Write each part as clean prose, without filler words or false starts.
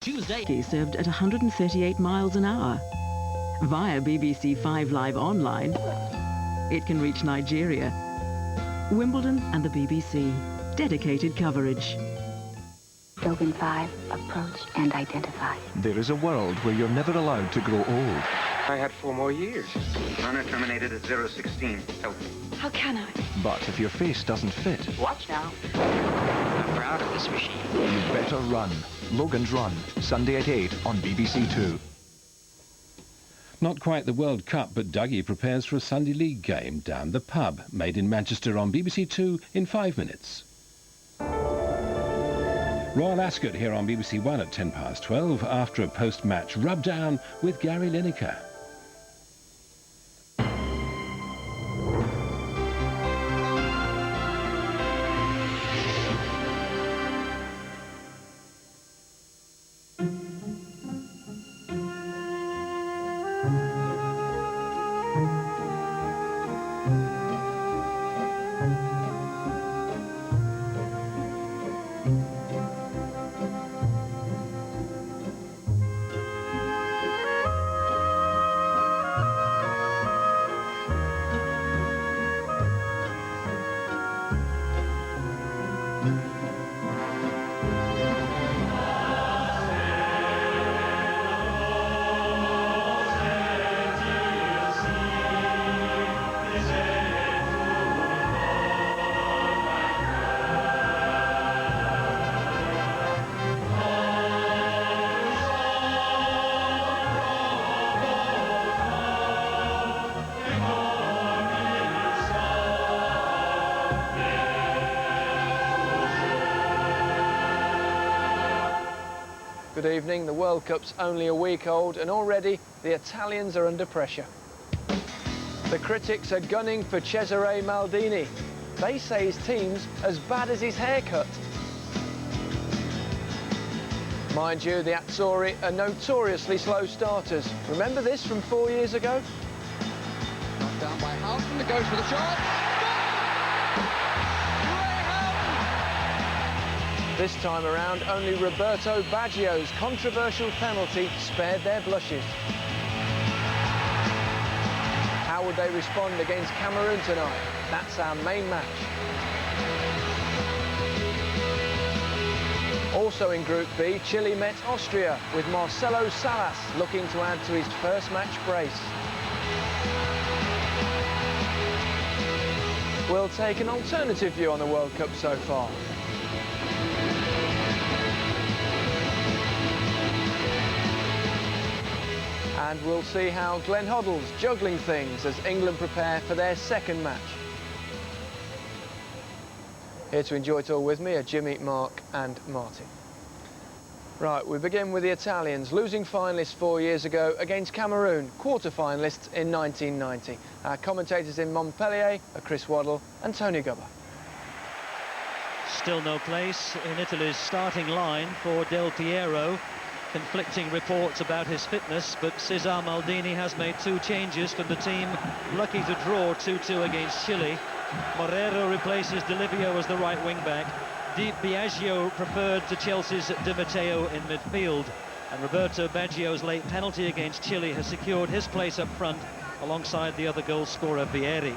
Tuesday served at 138 miles an hour. Via BBC5 Live Online, it can reach Nigeria. Wimbledon and the BBC. Dedicated coverage. Slogan 5, approach and identify. There is a world where you're never allowed to grow old. I had 4 more years. Runner terminated at 016. Help me. How can I? But if your face doesn't fit... Watch now. I'm proud of this machine. You better run. Logan's Run, Sunday at 8 on BBC 2. Not quite the World Cup, but Dougie prepares for a Sunday League game down the pub, made in Manchester on BBC 2 in 5 minutes. Royal Ascot here on BBC 1 at 12:10 after a post-match rub-down with Gary Lineker. Good evening. The World Cup's only a week old and already the Italians are under pressure. The critics are gunning for Cesare Maldini. They say his team's as bad as his haircut. Mind you, the Azzurri are notoriously slow starters. Remember this from 4 years ago? Knocked down by Houghton, goes for the shot. This time around, only Roberto Baggio's controversial penalty spared their blushes. How would they respond against Cameroon tonight? That's our main match. Also in Group B, Chile met Austria, with Marcelo Salas looking to add to his first match brace. We'll take an alternative view on the World Cup so far. And we'll see how Glenn Hoddle's juggling things as England prepare for their second match. Here to enjoy it all with me are Jimmy, Mark and Martin. Right, we begin with the Italians, losing finalists 4 years ago against Cameroon, quarter-finalists in 1990. Our commentators in Montpellier are Chris Waddle and Tony Gubber. Still no place in Italy's starting line for Del Piero. Conflicting reports about his fitness, but Cesare Maldini has made 2 changes from the team lucky to draw 2-2 against Chile. Morero replaces Di Livio as the right wing-back. Di Biagio preferred to Chelsea's Di Matteo in midfield. And Roberto Baggio's late penalty against Chile has secured his place up front alongside the other goal scorer Vieri.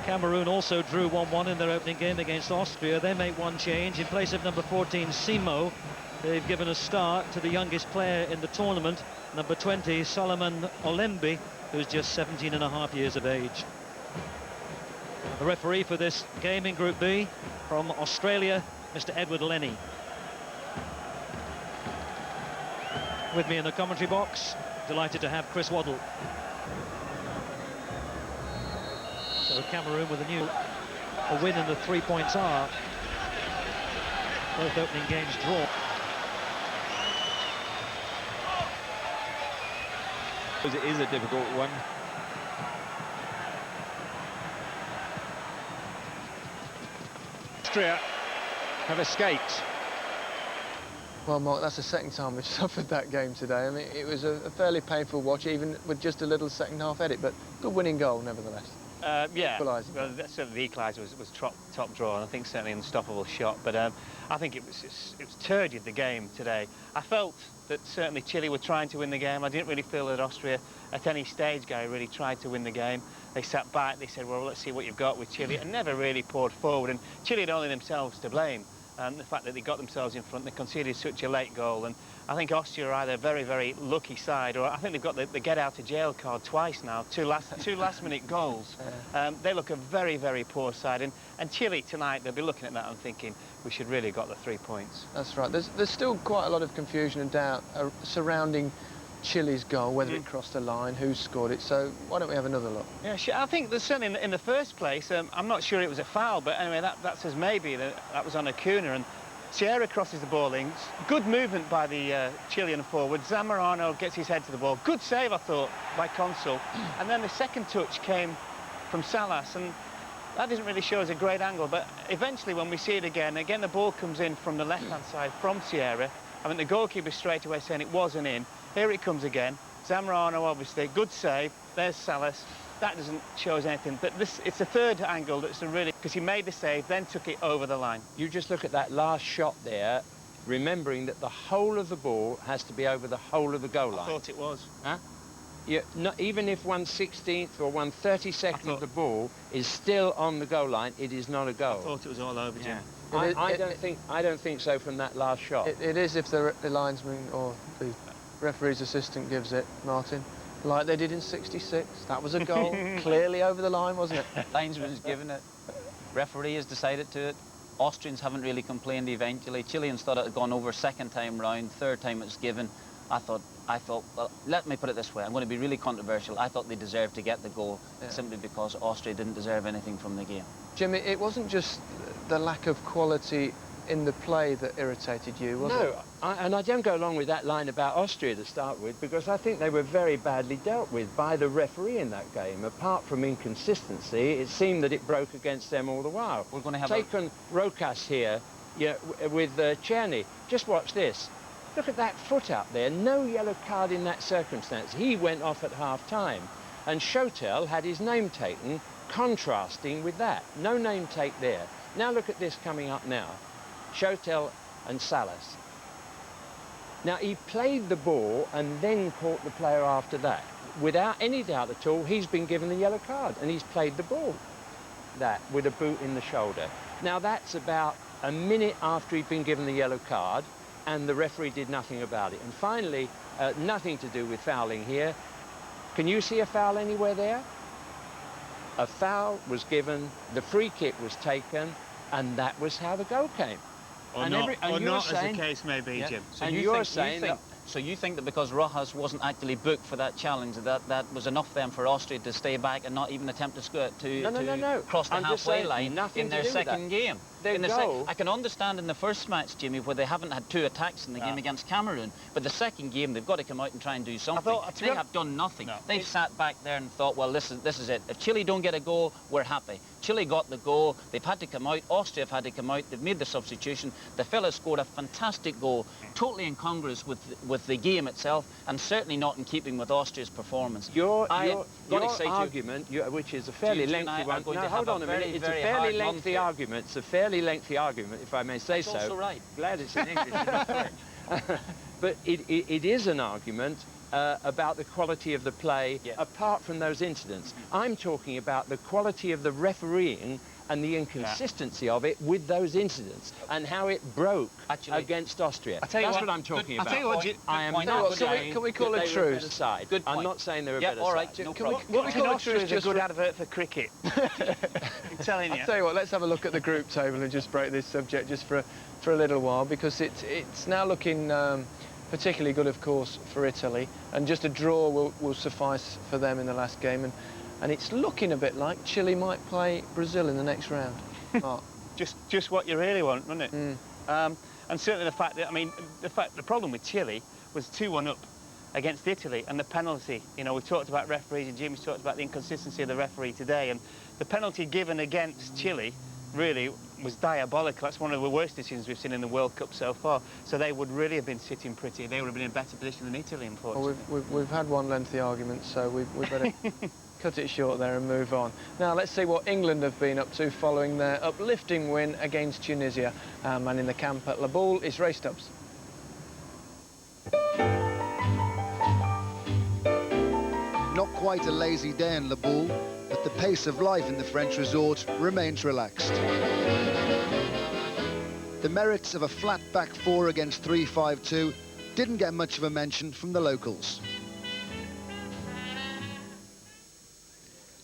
Cameroon also drew 1-1 in their opening game against Austria. They make 1 change. In place of number 14, Simo, they've given a start to the youngest player in the tournament, number 20, Solomon Olembi, who's just 17.5 years of age. The referee for this game in Group B, from Australia, Mr. Edward Lenny. With me in the commentary box, delighted to have Chris Waddle. So Cameroon with a win and the 3 points are. Both opening games draw. It is a difficult one. Austria have escaped. Well, Mark, that's the second time we've suffered that game today. I mean, it was a fairly painful watch, even with just a little second-half edit, but good winning goal, nevertheless. Yeah, Equaliser. well, certainly the equaliser was top draw, and I think certainly an unstoppable shot. But I think it was turgid, the game today. I felt that certainly Chile were trying to win the game. I didn't really feel that Austria, at any stage, really tried to win the game. They sat back. They said, "Well, let's see what you've got with Chile," and never really poured forward. And Chile had only themselves to blame. The fact that they got themselves in front, they conceded such a late goal, and I think Austria are either a very, very lucky side, or I think they've got the get-out-of-jail card twice now, two last-minute goals. They look a very, very poor side, and Chile tonight, they'll be looking at that and thinking, we should really have got the 3 points. That's right. There's still quite a lot of confusion and doubt surrounding Chile's goal, whether it crossed the line, who scored it, so why don't we have another look? Yeah, I think that certainly in the first place, I'm not sure it was a foul, but anyway, that says maybe that was on Acuna, and Shearer crosses the ball in. Good movement by the Chilean forward. Zamorano gets his head to the ball. Good save, I thought, by Consul. And then the second touch came from Salas, and that doesn't really show us a great angle, but eventually when we see it again the ball comes in from the left-hand side from Shearer. I mean, the goalkeeper straight away saying it wasn't in. Here it comes again. Zamorano, obviously, good save. There's Salas. That doesn't show us anything, but it's the third angle that's a really, because he made the save, then took it over the line. You just look at that last shot there, remembering that the whole of the ball has to be over the whole of the goal line. I thought it was. Huh? Even if 1/16th or 1/32nd of the ball is still on the goal line, it is not a goal. I thought it was all over, Jim. Yeah. I don't think so from that last shot. It is if the linesman or the referee's assistant gives it, Martin. Like they did in '66. That was a goal, clearly over the line, wasn't it? Linesman's given it. Referee has decided to it. Austrians haven't really complained eventually. Chileans thought it had gone over second time round, third time it's given. I thought, well, let me put it this way, I'm going to be really controversial. I thought they deserved to get the goal simply because Austria didn't deserve anything from the game. Jimmy, it wasn't just the lack of quality in the play that irritated you, was it? No, and I don't go along with that line about Austria to start with, because I think they were very badly dealt with by the referee in that game. Apart from inconsistency, it seemed that it broke against them all the while. We're going to have Taken Rokas here with Czerny. Just watch this. Look at that foot up there. No yellow card in that circumstance. He went off at half-time. And Schotel had his name taken, contrasting with that. No name take there. Now look at this coming up now. Schotel and Salas. Now, he played the ball and then caught the player after that. Without any doubt at all, he's been given the yellow card and he's played the ball. That, with a boot in the shoulder. Now, that's about a minute after he'd been given the yellow card, and the referee did nothing about it. And finally, nothing to do with fouling here. Can you see a foul anywhere there? A foul was given, the free kick was taken, and that was how the goal came. Or not, as the case may be, Jim. So you think that because Rojas wasn't actually booked for that challenge, that was enough then for Austria to stay back and not even attempt to cross the halfway line in their second game? I can understand in the first match, Jimmy, where they haven't had two attacks in the game against Cameroon, but the second game they've got to come out and try and do something. They have done nothing. They've sat back there and thought, well, this is it. If Chile don't get a goal, we're happy. Chile got the goal. They've had to come out. Austria have had to come out. They've made the substitution. The fella scored a fantastic goal, totally incongruous with the game itself, and certainly not in keeping with Austria's performance. Your argument, which is a fairly lengthy one. Now, hold on a minute. It's a fairly lengthy argument. It's a fairly lengthy argument, if I may say so. That's also right. Glad it's in English and not French. But it is an argument about the quality of the play, apart from those incidents. I'm talking about the quality of the refereeing and the inconsistency of it with those incidents and how it broke against Austria. That's what I'm talking about. I am not saying can we call it truth? I'm not saying they're a better all right, side. no problem. What we call it truth is a good advert for cricket. I'm telling you. I'll tell you what, let's have a look at the group table and just break this subject just for a little while, because it's now looking particularly good, of course, for Italy, and just a draw will suffice for them in the last game. And it's looking a bit like Chile might play Brazil in the next round. Just what you really want, wasn't it? And certainly the fact that, the problem with Chile was 2-1 up against Italy, and the penalty. You know, we talked about referees, and Jimmy's talked about the inconsistency of the referee today, and the penalty given against Chile really was diabolical. That's one of the worst decisions we've seen in the World Cup so far. So they would really have been sitting pretty. They would have been in a better position than Italy, unfortunately. Well, we've had one lengthy argument, so we better cut it short there and move on. Now let's see what England have been up to following their uplifting win against Tunisia. Our man in the camp at Boule is Ray Stubbs. Not quite a lazy day in Boule, but the pace of life in the French resort remains relaxed. The merits of a flat back four against 3-5-2 didn't get much of a mention from the locals.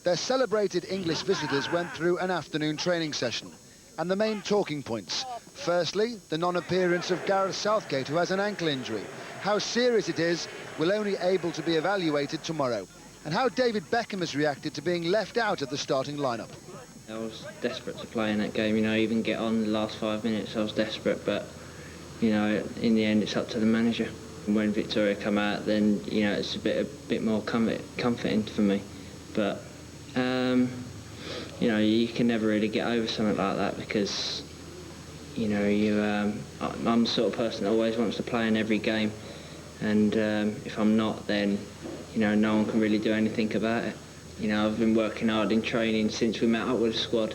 Their celebrated English visitors went through an afternoon training session, and the main talking points. Firstly, the non-appearance of Gareth Southgate, who has an ankle injury. How serious it is will only able to be evaluated tomorrow. And how David Beckham has reacted to being left out of the starting lineup. I was desperate to play in that game, you know, even get on the last 5 minutes. I was desperate, but, you know, in the end it's up to the manager. And when Victoria come out, then, you know, it's a bit more comforting for me. But, you know, you can never really get over something like that because, you know, I'm the sort of person that always wants to play in every game. And if I'm not, then, you know, no one can really do anything about it. You know, I've been working hard in training since we met up with the squad,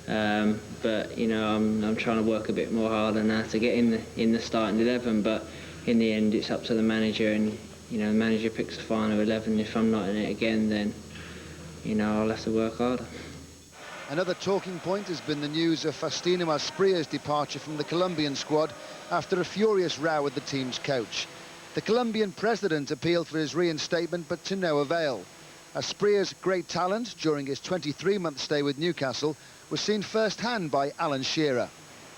but you know, I'm trying to work a bit more harder now to get in the starting 11. But in the end, it's up to the manager, and you know, the manager picks the final 11. If I'm not in it again, then you know, I'll have to work harder. Another talking point has been the news of Faustino Aspria's departure from the Colombian squad after a furious row with the team's coach. The Colombian president appealed for his reinstatement, but to no avail. Aspria's great talent during his 23-month stay with Newcastle was seen firsthand by Alan Shearer.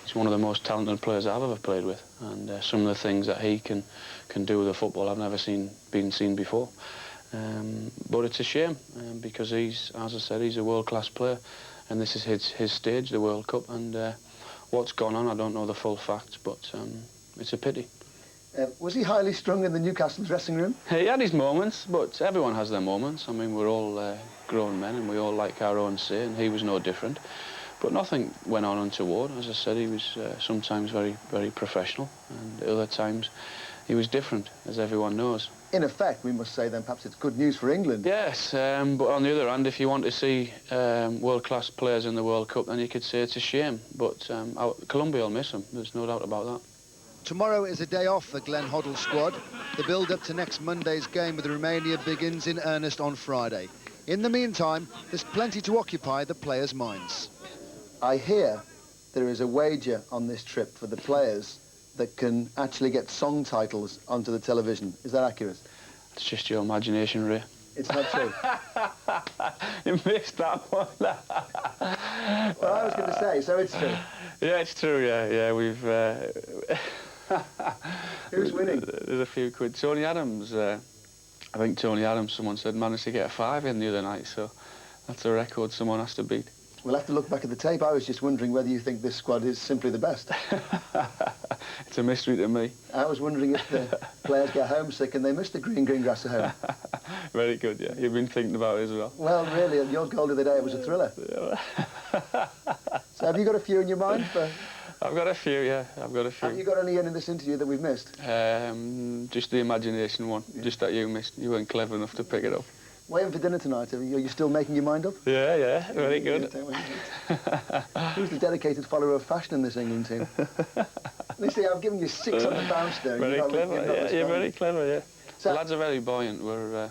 He's one of the most talented players I've ever played with, and some of the things that he can do with the football I've never been seen before. But it's a shame because he's, as I said, he's a world-class player, and this is his stage, the World Cup, and what's gone on, I don't know the full facts, but it's a pity. Was he highly strung in the Newcastle dressing room? He had his moments, but everyone has their moments. I mean, we're all grown men and we all like our own say, and he was no different. But nothing went on untoward. As I said, he was sometimes very, very professional, and at other times he was different, as everyone knows. In effect, we must say then perhaps it's good news for England. Yes, but on the other hand, if you want to see world-class players in the World Cup, then you could say it's a shame. But Colombia will miss him, there's no doubt about that. Tomorrow is a day off for Glenn Hoddle's squad. The build-up to next Monday's game with Romania begins in earnest on Friday. In the meantime, there's plenty to occupy the players' minds. I hear there is a wager on this trip for the players that can actually get song titles onto the television. Is that accurate? It's just your imagination, Ray. It's not true. You missed that one. Well, I was going to say, so it's true. Yeah, it's true, yeah, we've... Who's winning? There's a few quid. Tony Adams, I think Tony Adams, someone said, managed to get a 5 in the other night, so that's a record someone has to beat. We'll have to look back at the tape. I was just wondering whether you think this squad is simply the best. It's a mystery to me. I was wondering if the players get homesick and they miss the green grass at home. Very good, yeah. You've been thinking about it as well. Well, really, your goal the other day was a thriller. So have you got a few in your mind? I've got a few, yeah. I've got a few. Have you got any in this interview that we've missed? Just the imagination one, yeah. Just that you missed. You weren't clever enough to pick it up. What are you having for dinner tonight? Are you still making your mind up? Yeah, very good. Who's the dedicated follower of fashion in this England team? You see, I've given you 6 on the bounce there. Very clever, yeah, you're very clever, yeah. So, the lads are very buoyant. We're,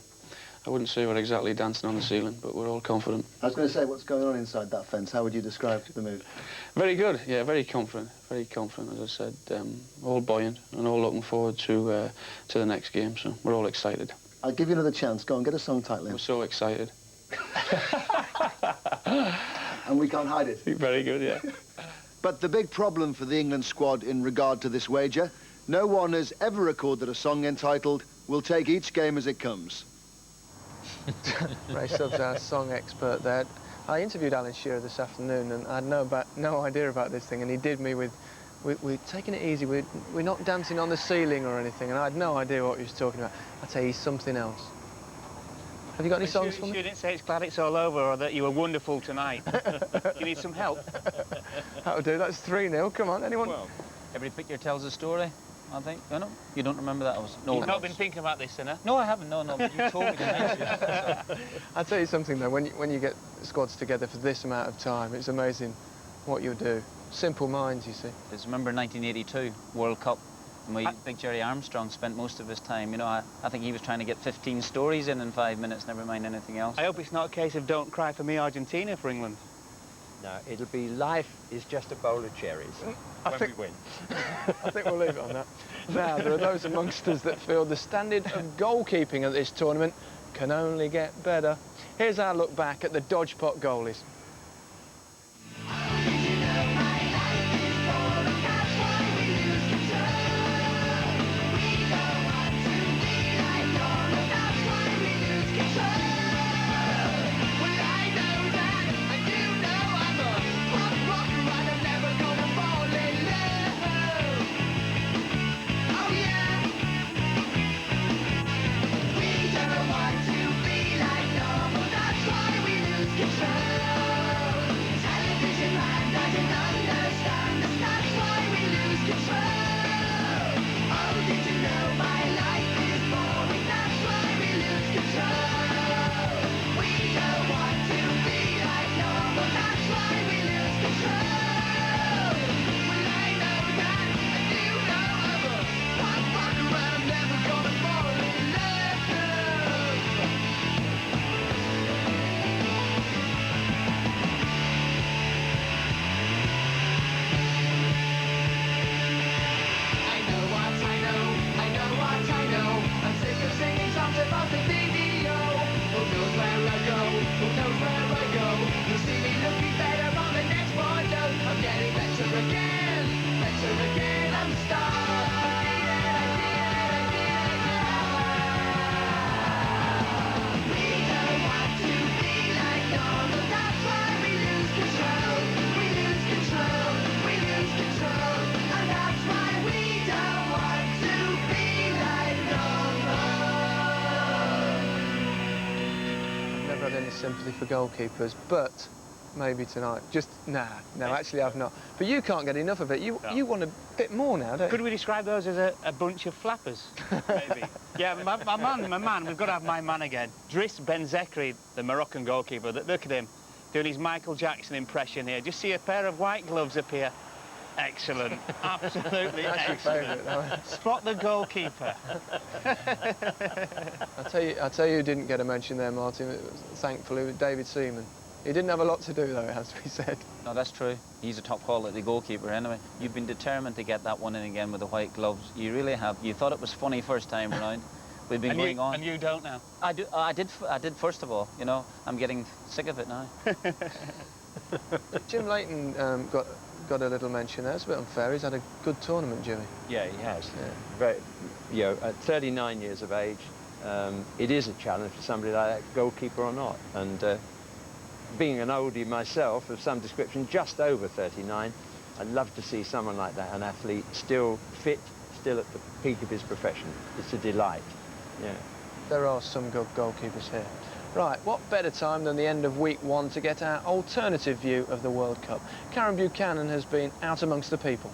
I wouldn't say we're exactly dancing on the ceiling, but we're all confident. I was going to say, what's going on inside that fence? How would you describe the move? Very good, yeah, very confident, as I said. All buoyant and all looking forward to the next game, so we're all excited. I'll give you another chance. Go on, get a song title in. We're so excited. And we can't hide it. Very good, yeah. But the big problem for the England squad in regard to this wager, no one has ever recorded a song entitled "We'll Take Each Game As It Comes." Ray Stubbs, our song expert there. I interviewed Alan Shearer this afternoon, and I had no idea about this thing, and he did me with, we're taking it easy, we're not dancing on the ceiling or anything, and I had no idea what he was talking about. I'd say he's something else. Have you got any songs for me? You didn't say it's glad it's all over or that you were wonderful tonight. You need some help? That'll do, that's 3-0, come on, anyone? Well, every picture tells a story. I think. Oh, no, you don't remember that? You've not been thinking about this, Sinner? No, I haven't. No, but you told me to mention it. So. I'll tell you something though. When you get squads together for this amount of time, it's amazing what you'll do. Simple minds, you see. Just remember 1982 World Cup. Big Jerry Armstrong spent most of his time. You know, I think he was trying to get 15 stories in 5 minutes. Never mind anything else. I hope it's not a case of don't cry for me, Argentina, for England. No, it'll be life is just a bowl of cherries when we win. I think we'll leave it on that. Now, there are those amongst us that feel the standard of goalkeeping at this tournament can only get better. Here's our look back at the dodge pot goalies. Sympathy for goalkeepers, but maybe tonight. No, actually I've not. But you can't get enough of it. You want a bit more now, don't you? Could we describe those as a bunch of flappers? Maybe. Yeah, my man, we've got to have my man again. Driss Benzekri, the Moroccan goalkeeper. Look at him, doing his Michael Jackson impression here. Just see a pair of white gloves up here. Excellent, absolutely excellent. Spot the goalkeeper. I'll tell you who didn't get a mention there, Martin, thankfully, with David Seaman. He didn't have a lot to do, though, it has to be said. No, that's true. He's a top-quality goalkeeper anyway. You've been determined to get that one in again with the white gloves. You really have. You thought it was funny first time around. We've been going on. And you don't now? I did first of all, you know. I'm getting sick of it now. Jim Leighton got a little mention there. It's a bit unfair. He's had a good tournament, Jimmy. Yeah, he has. Yeah. Very, you know, at 39 years of age, it is a challenge for somebody like that, goalkeeper or not. And being an oldie myself of some description, just over 39, I'd love to see someone like that, an athlete, still fit, still at the peak of his profession. It's a delight. Yeah. There are some good goalkeepers here. Right, what better time than the end of week 1 to get our alternative view of the World Cup? Karen Buchanan has been out amongst the people.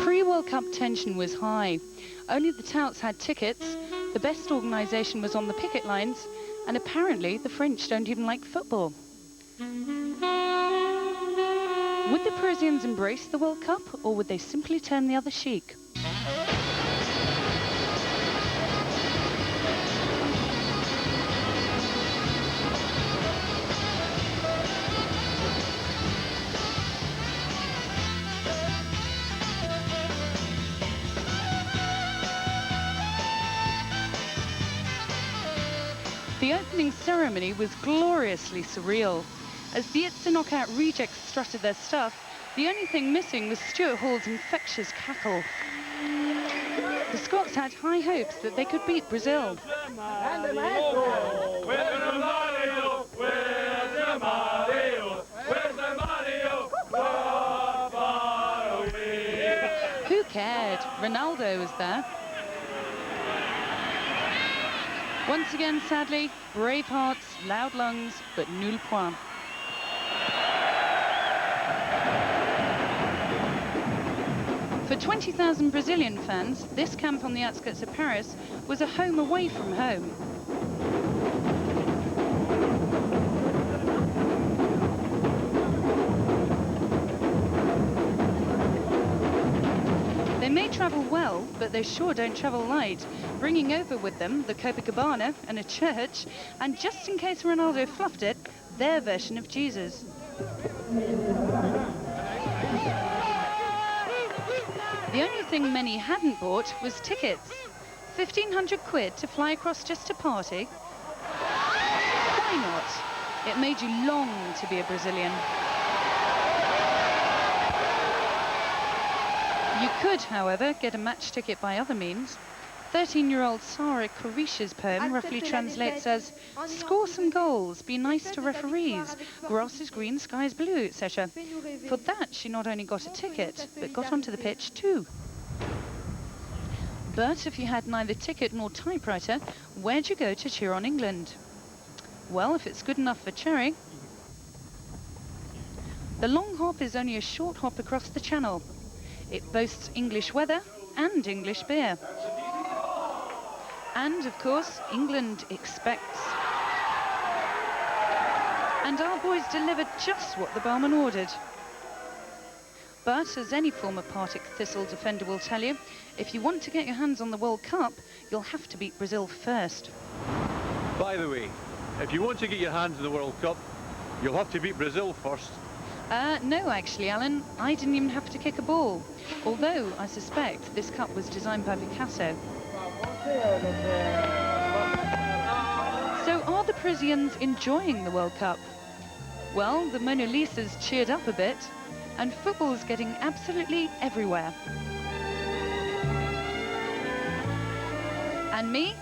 Pre-World Cup tension was high. Only the touts had tickets, the best organisation was on the picket lines, and apparently the French don't even like football. Would the Parisians embrace the World Cup, or would they simply turn the other cheek? The opening ceremony was gloriously surreal. As the Itza Knockout rejects strutted their stuff, the only thing missing was Stuart Hall's infectious cackle. The Scots had high hopes that they could beat Brazil. Who cared? Ronaldo was there. Once again, sadly, brave hearts, loud lungs, but nul point. For 20,000 Brazilian fans, this camp on the outskirts of Paris was a home away from home. They may travel well, but they sure don't travel light, bringing over with them the Copacabana and a church, and just in case Ronaldo fluffed it, their version of Jesus. The only thing many hadn't bought was tickets. 1,500 quid to fly across just to party? Why not? It made you long to be a Brazilian. You could, however, get a match ticket by other means. 13-year-old Sarah Korisha's poem roughly translates as, "Score some goals, be nice to referees, grass is green, sky is blue," etc. For that, she not only got a ticket, but got onto the pitch too. But if you had neither ticket nor typewriter, where'd you go to cheer on England? Well, if it's good enough for Cherry. The long hop is only a short hop across the channel. It boasts English weather and English beer. And, of course, England expects. And our boys delivered just what the barman ordered. But, as any former Partick Thistle defender will tell you, if you want to get your hands on the World Cup, you'll have to beat Brazil first. By the way, if you want to get your hands on the World Cup, you'll have to beat Brazil first. No, actually, Alan. I didn't even have to kick a ball. Although, I suspect this cup was designed by Picasso. So, are the Parisians enjoying the World Cup? Well, the Mona Lisa's cheered up a bit, and football's getting absolutely everywhere. And me?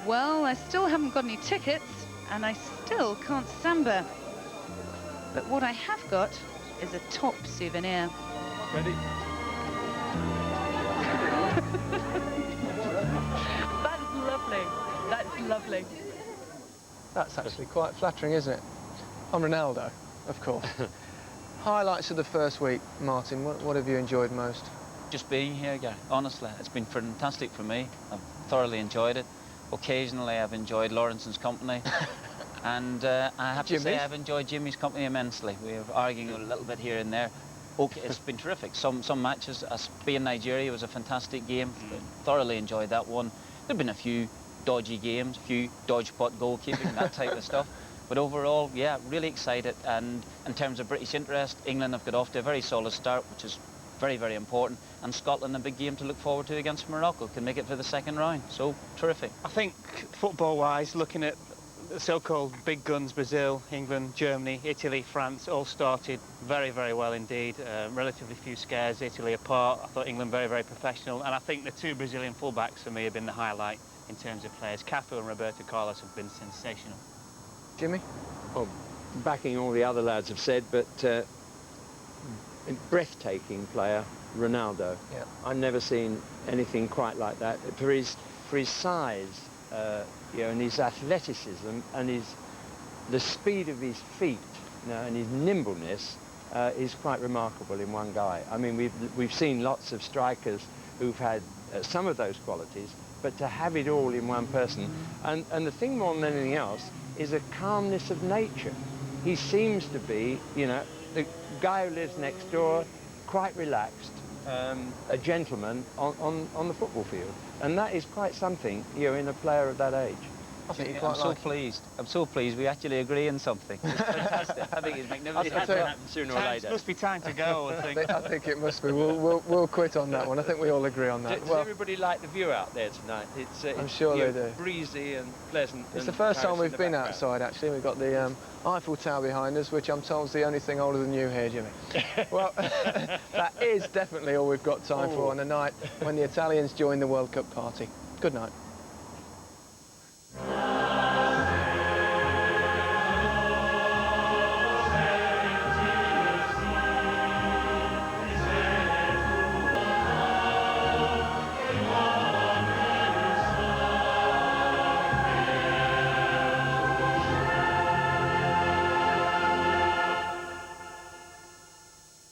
Well, I still haven't got any tickets, and I still can't samba. But what I have got is a top souvenir. Ready? That's lovely. That's lovely. That's actually quite flattering, isn't it? I'm Ronaldo, of course. Highlights of the first week, Martin. What have you enjoyed most? Just being here, Gary. Honestly, it's been fantastic for me. I've thoroughly enjoyed it. Occasionally, I've enjoyed Lawrenson's company. And I have to say I've enjoyed Jimmy's company immensely. We were arguing a little bit here and there. Okay, it's been terrific. Some matches, Spain-Nigeria was a fantastic game. Thoroughly enjoyed that one. There have been a few dodgy games, a few dodge pot goalkeeping, that type of stuff. But overall, yeah, really excited. And in terms of British interest, England have got off to a very solid start, which is very, very important. And Scotland, a big game to look forward to against Morocco, can make it for the second round. So, terrific. I think, football-wise, looking at the so-called big guns, Brazil, England, Germany, Italy, France, all started very, very well indeed. Relatively few scares, Italy apart. I thought England very, very professional. And I think the two Brazilian fullbacks for me have been the highlight in terms of players. Cafu and Roberto Carlos have been sensational. Jimmy? Oh, backing all the other lads have said, but breathtaking player, Ronaldo. Yeah. I've never seen anything quite like that. For his size, you know, and his athleticism and the speed of his feet, you know, and his nimbleness is quite remarkable in one guy. I mean, we've seen lots of strikers who've had some of those qualities, but to have it all in one person, and the thing more than anything else is a calmness of nature. He seems to be, you know, the guy who lives next door, quite relaxed, a gentleman on the football field. And that is quite something, you know, in a player of that age. I think I'm so pleased. I'm so pleased we actually agree on something. It's fantastic. I think it's magnificent. It has to happen sooner or later. It must be time to go, I think. I think it must be. We'll quit on that one. I think we all agree on that. Does everybody like the view out there tonight? I'm sure they do. Breezy and pleasant. It's the first time we've been outside, actually. We've got the Eiffel Tower behind us, which I'm told is the only thing older than you here, Jimmy. Well, that is definitely all we've got time for on a night when the Italians join the World Cup party. Good night.